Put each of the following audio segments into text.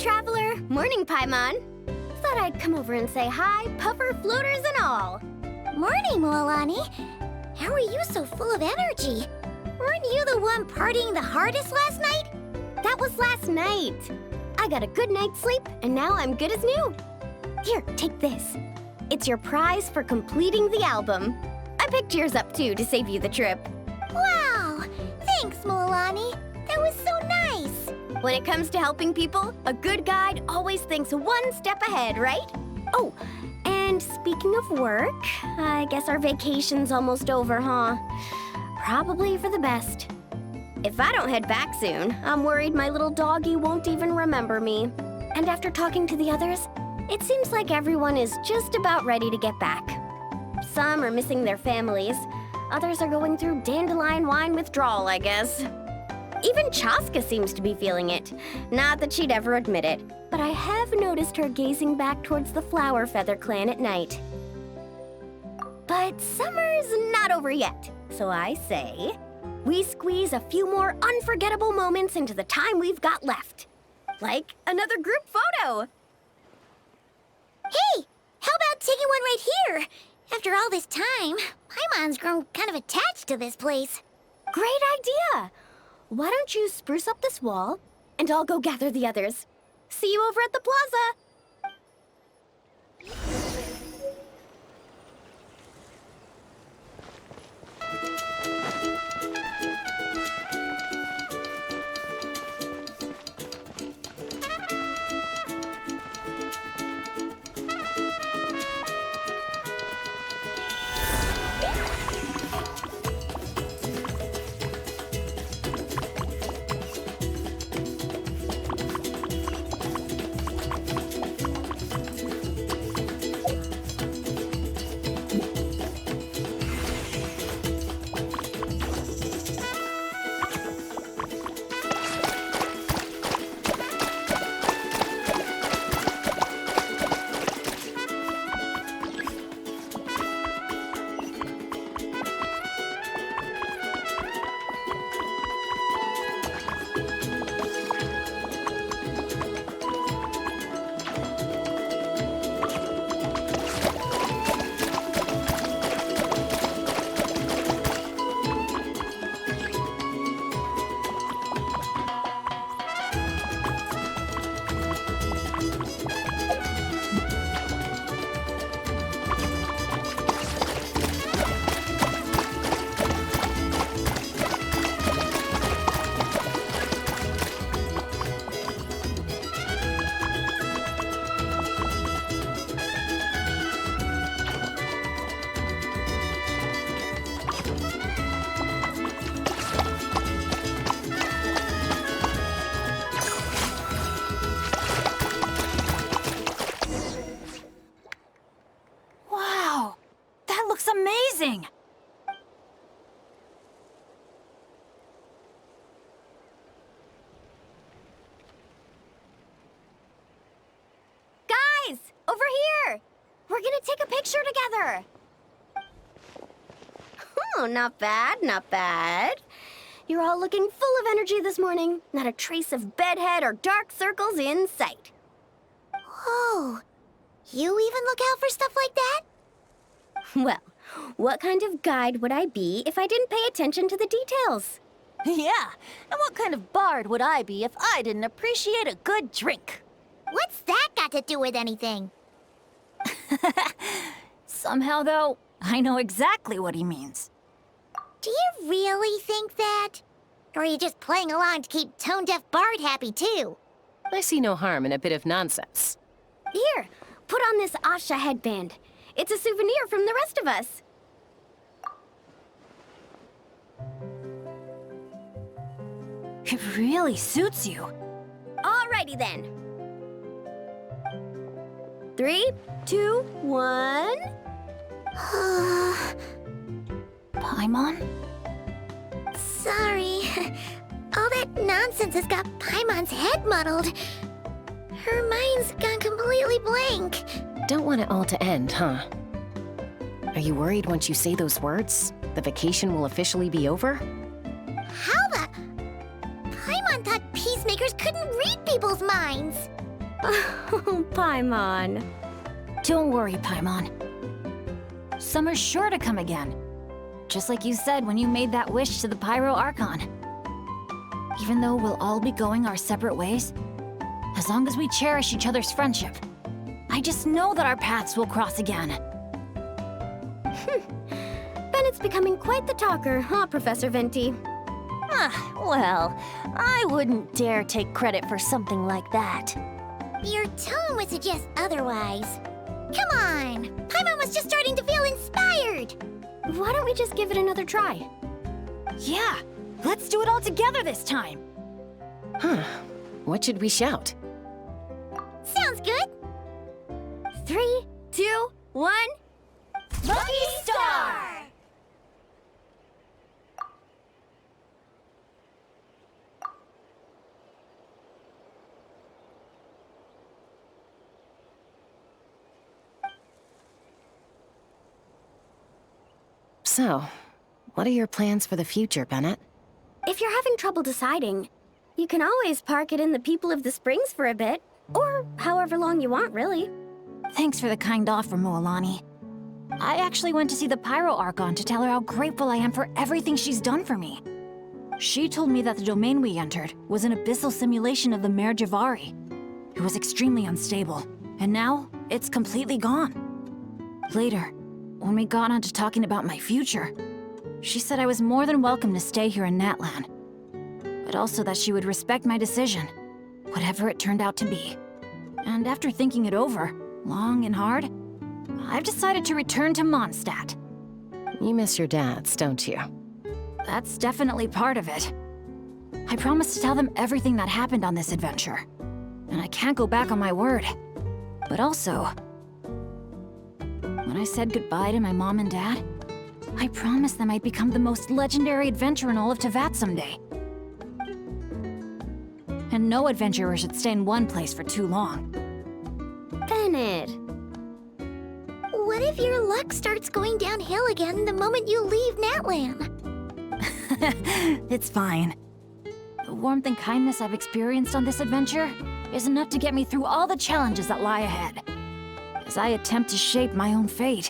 Traveler. Morning, Paimon. Thought I'd come over and say hi, puffer, floaters, and all. Morning, Moalani. How are you so full of energy? Weren't you the one partying the hardest last night? That was last night. I got a good night's sleep, and now I'm good as new. Here, take this. It's your prize for completing the album. I picked yours up, too, to save you the trip. Wow! Thanks, Moalani. That was so nice. When it comes to helping people, a good guide always thinks one step ahead, right? Oh, and speaking of work, I guess our vacation's almost over, huh? Probably for the best. If I don't head back soon, I'm worried my little doggy won't even remember me. And after talking to the others, it seems like everyone is just about ready to get back. Some are missing their families. Others are going through dandelion wine withdrawal, I guess. Even Chaska seems to be feeling it. Not that she'd ever admit it, but I have noticed her gazing back towards the Flower Feather clan at night. But summer's not over yet, so I say, we squeeze a few more unforgettable moments into the time we've got left. Like another group photo. Hey, how about taking one right here? After all this time, Paimon's grown kind of attached to this place. Great idea! Why don't you spruce up this wall, and I'll go gather the others. See you over at the plaza! Amazing! Guys, over here! We're gonna take a picture together! Oh, not bad, not bad. You're all looking full of energy this morning. Not a trace of bedhead or dark circles in sight. Whoa, you even look out for stuff like that? Well, what kind of guide would I be if I didn't pay attention to the details? Yeah, and what kind of bard would I be if I didn't appreciate a good drink? What's that got to do with anything? Somehow, though, I know exactly what he means. Do you really think that? Or are you just playing along to keep tone-deaf Bard happy, too? I see no harm in a bit of nonsense. Here, put on this Asha headband. It's a souvenir from the rest of us. It really suits you. Alrighty then. 3, 2, 1... Paimon? Sorry. All that nonsense has got Paimon's head muddled. Her mind's gone completely blank. Don't want it all to end, huh? Are you worried once you say those words, the vacation will officially be over? How the... Paimon thought peacemakers couldn't read people's minds. Oh, Paimon. Don't worry, Paimon. Summer's sure to come again. Just like you said when you made that wish to the Pyro Archon. Even though we'll all be going our separate ways, as long as we cherish each other's friendship, I just know that our paths will cross again. Bennett's becoming quite the talker, huh, Professor Venti? Well, I wouldn't dare take credit for something like that. Your tone would suggest otherwise. Come on! Paimon was just starting to feel inspired! Why don't we just give it another try? Yeah, let's do it all together this time. Huh. What should we shout? Sounds good! 3, 2, 1. Lucky Star! So, what are your plans for the future, Bennett? If you're having trouble deciding, you can always park it in the People of the Springs for a bit. Or however long you want, really. Thanks for the kind offer, Moalani. I actually went to see the Pyro Archon to tell her how grateful I am for everything she's done for me. She told me that the domain we entered was an abyssal simulation of the Mare Javari. It was extremely unstable, and now it's completely gone. Later, when we got on to talking about my future, she said I was more than welcome to stay here in Natlan, but also that she would respect my decision, whatever it turned out to be. And after thinking it over, long and hard, I've decided to return to Mondstadt. You miss your dads, don't you? That's definitely part of it. I promised to tell them everything that happened on this adventure, and I can't go back on my word. But also, when I said goodbye to my mom and dad, I promised them I'd become the most legendary adventurer in all of Teyvat someday. And no adventurer should stay in one place for too long. Bennett. What if your luck starts going downhill again the moment you leave Natlan? It's fine. The warmth and kindness I've experienced on this adventure is enough to get me through all the challenges that lie ahead. As I attempt to shape my own fate,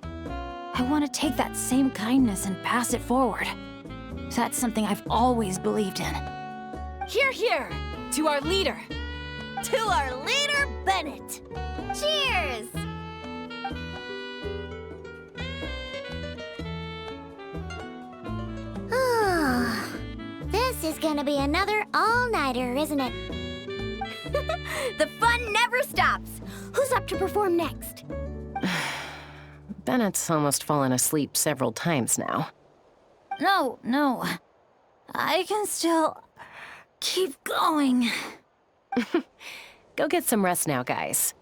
I want to take that same kindness and pass it forward. That's something I've always believed in. Hear, hear! To our leader! To our leader, Bennett! Cheers! Oh, this is gonna be another all-nighter, isn't it? The fun never stops. Who's up to perform next? Bennett's almost fallen asleep several times now. No. I can still keep going. Go get some rest now, guys.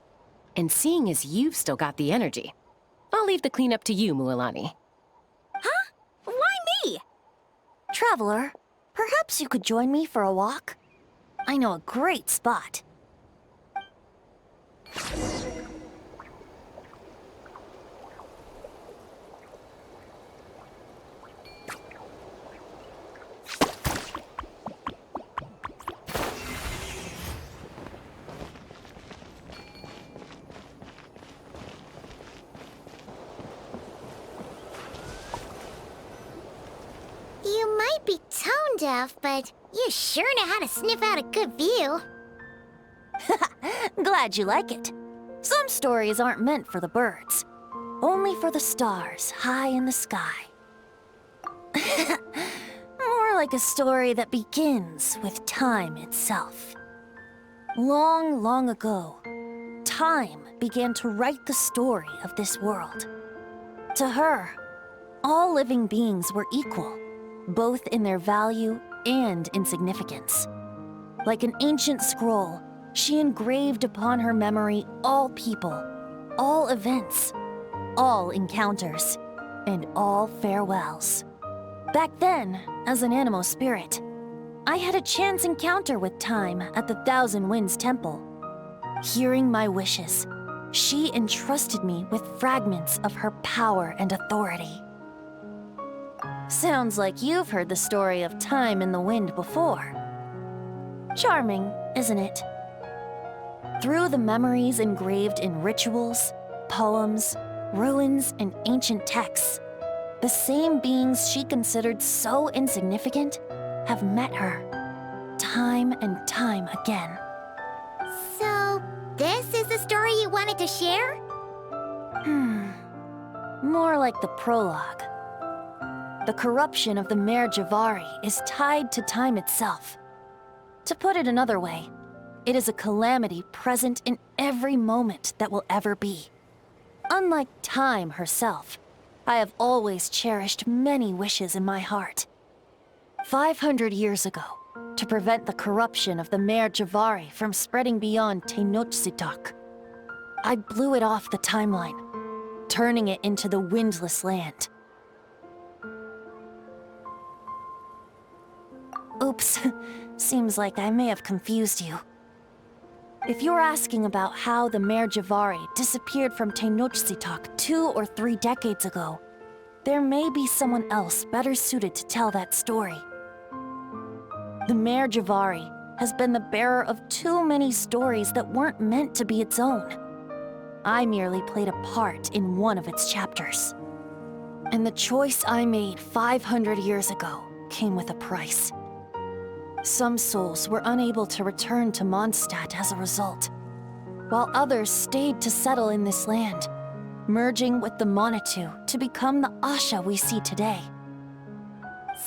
And seeing as you've still got the energy, I'll leave the cleanup to you, Mualani. Huh? Why me? Traveler, perhaps you could join me for a walk? I know a great spot. You might be tone deaf, but you sure know how to sniff out a good view. Glad you like it. Some stories aren't meant for the birds, only for the stars high in the sky. More like a story that begins with time itself. Long, long ago, time began to write the story of this world. To her, all living beings were equal, both in their value and in significance. Like an ancient scroll, she engraved upon her memory all people, all events, all encounters, and all farewells. Back then, as an animal spirit, I had a chance encounter with Time at the Thousand Winds Temple. Hearing my wishes, she entrusted me with fragments of her power and authority. Sounds like you've heard the story of Time in the Wind before. Charming, isn't it? Through the memories engraved in rituals, poems, ruins, and ancient texts, the same beings she considered so insignificant have met her, time and time again. So, this is the story you wanted to share? More like the prologue. The corruption of the Mare Javari is tied to time itself. To put it another way, it is a calamity present in every moment that will ever be. Unlike time herself, I have always cherished many wishes in my heart. 500 years ago, to prevent the corruption of the Mare Javari from spreading beyond Tenochtitlán, I blew it off the timeline, turning it into the Windless Land. Oops, seems like I may have confused you. If you're asking about how the Mare Javari disappeared from Tenochtitlán 2 or 3 decades ago, there may be someone else better suited to tell that story. The Mare Javari has been the bearer of too many stories that weren't meant to be its own. I merely played a part in one of its chapters. And the choice I made 500 years ago came with a price. Some souls were unable to return to Mondstadt as a result, while others stayed to settle in this land, merging with the Monitu to become the Asha we see today.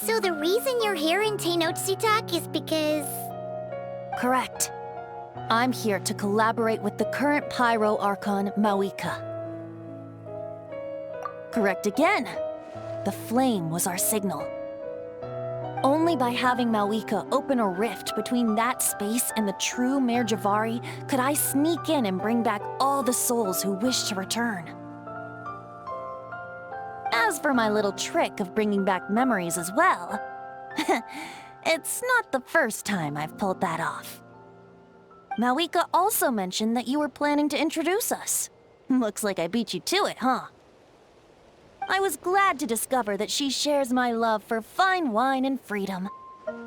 So the reason you're here in Tenochtitlán is because... Correct. I'm here to collaborate with the current Pyro Archon, Mawika. Correct again. The flame was our signal. Only by having Mawika open a rift between that space and the true Mare Javari could I sneak in and bring back all the souls who wish to return. As for my little trick of bringing back memories as well, it's not the first time I've pulled that off. Mawika also mentioned that you were planning to introduce us. Looks like I beat you to it, huh? I was glad to discover that she shares my love for fine wine and freedom.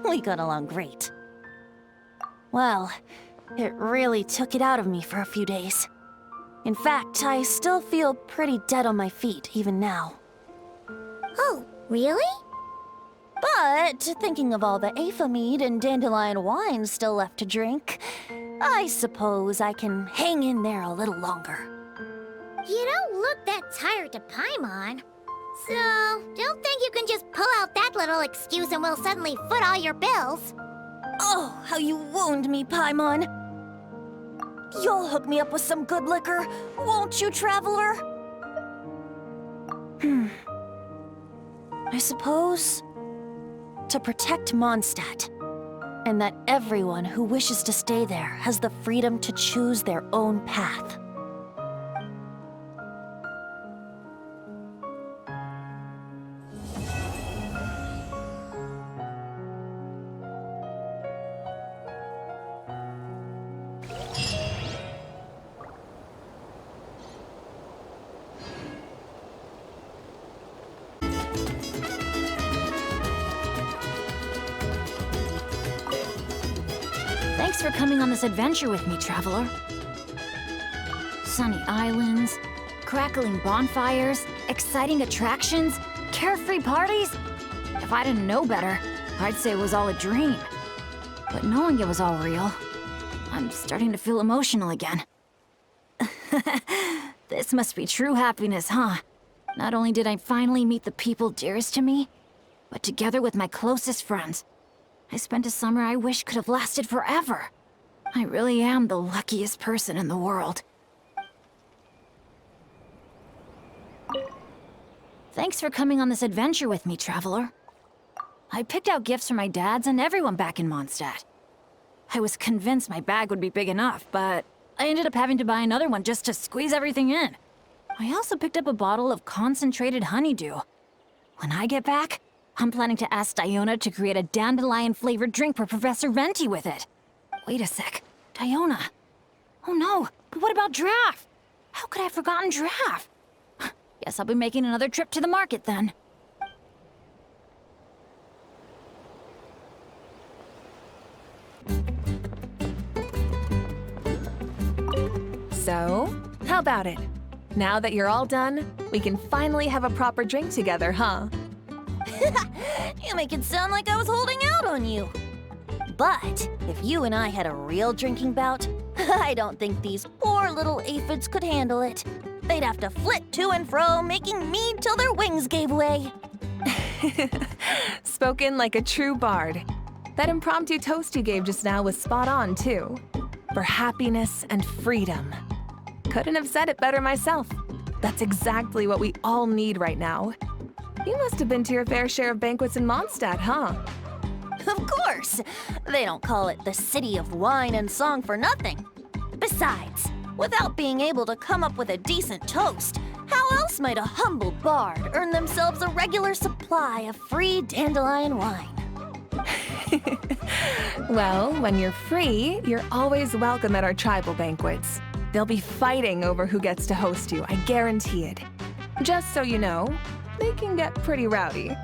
We got along great. Well, it really took it out of me for a few days. In fact, I still feel pretty dead on my feet even now. Oh, really? But thinking of all the Afa mead and dandelion wine still left to drink, I suppose I can hang in there a little longer. You don't look that tired to Paimon. So, don't think you can just pull out that little excuse and we'll suddenly foot all your bills. Oh, how you wound me, Paimon. You'll hook me up with some good liquor, won't you, traveler? I suppose to protect Mondstadt, and that everyone who wishes to stay there has the freedom to choose their own path. Thanks for coming on this adventure with me, traveler. Sunny islands, crackling bonfires, exciting attractions, carefree parties. If I didn't know better, I'd say it was all a dream. But knowing it was all real, I'm starting to feel emotional again. This must be true happiness, huh? Not only did I finally meet the people dearest to me, but together with my closest friends, I spent a summer I wish could have lasted forever. I really am the luckiest person in the world. Thanks for coming on this adventure with me, traveler. I picked out gifts for my dads and everyone back in Mondstadt. I was convinced my bag would be big enough, but I ended up having to buy another one just to squeeze everything in. I also picked up a bottle of concentrated honeydew. When I get back, I'm planning to ask Diona to create a dandelion-flavored drink for Professor Venti with it. Wait a sec. Diona. Oh no, but what about Draft? How could I have forgotten Draft? Guess I'll be making another trip to the market then. So, how about it? Now that you're all done, we can finally have a proper drink together, huh? You make it sound like I was holding out on you. But if you and I had a real drinking bout, I don't think these poor little aphids could handle it. They'd have to flit to and fro, making mead till their wings gave way. Spoken like a true bard. That impromptu toast you gave just now was spot on, too. For happiness and freedom. Couldn't have said it better myself. That's exactly what we all need right now. You must have been to your fair share of banquets in Mondstadt, huh? Of course! They don't call it the City of Wine and Song for nothing. Besides, without being able to come up with a decent toast, how else might a humble bard earn themselves a regular supply of free dandelion wine? Well, when you're free, you're always welcome at our tribal banquets. They'll be fighting over who gets to host you, I guarantee it. Just so you know, they can get pretty rowdy.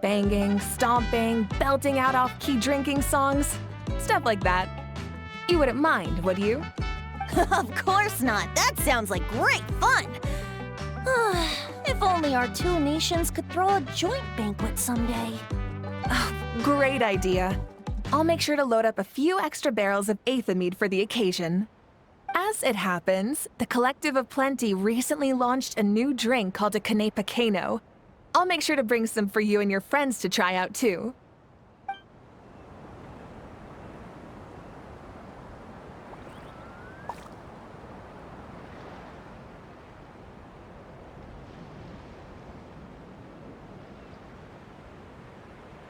Banging, stomping, belting out off-key drinking songs, stuff like that. You wouldn't mind, would you? Of course not. That sounds like great fun. If only our two nations could throw a joint banquet someday. Great idea. I'll make sure to load up a few extra barrels of Aether for the occasion. As it happens, the Collective of Plenty recently launched a new drink called a Kanepakeno. I'll make sure to bring some for you and your friends to try out too.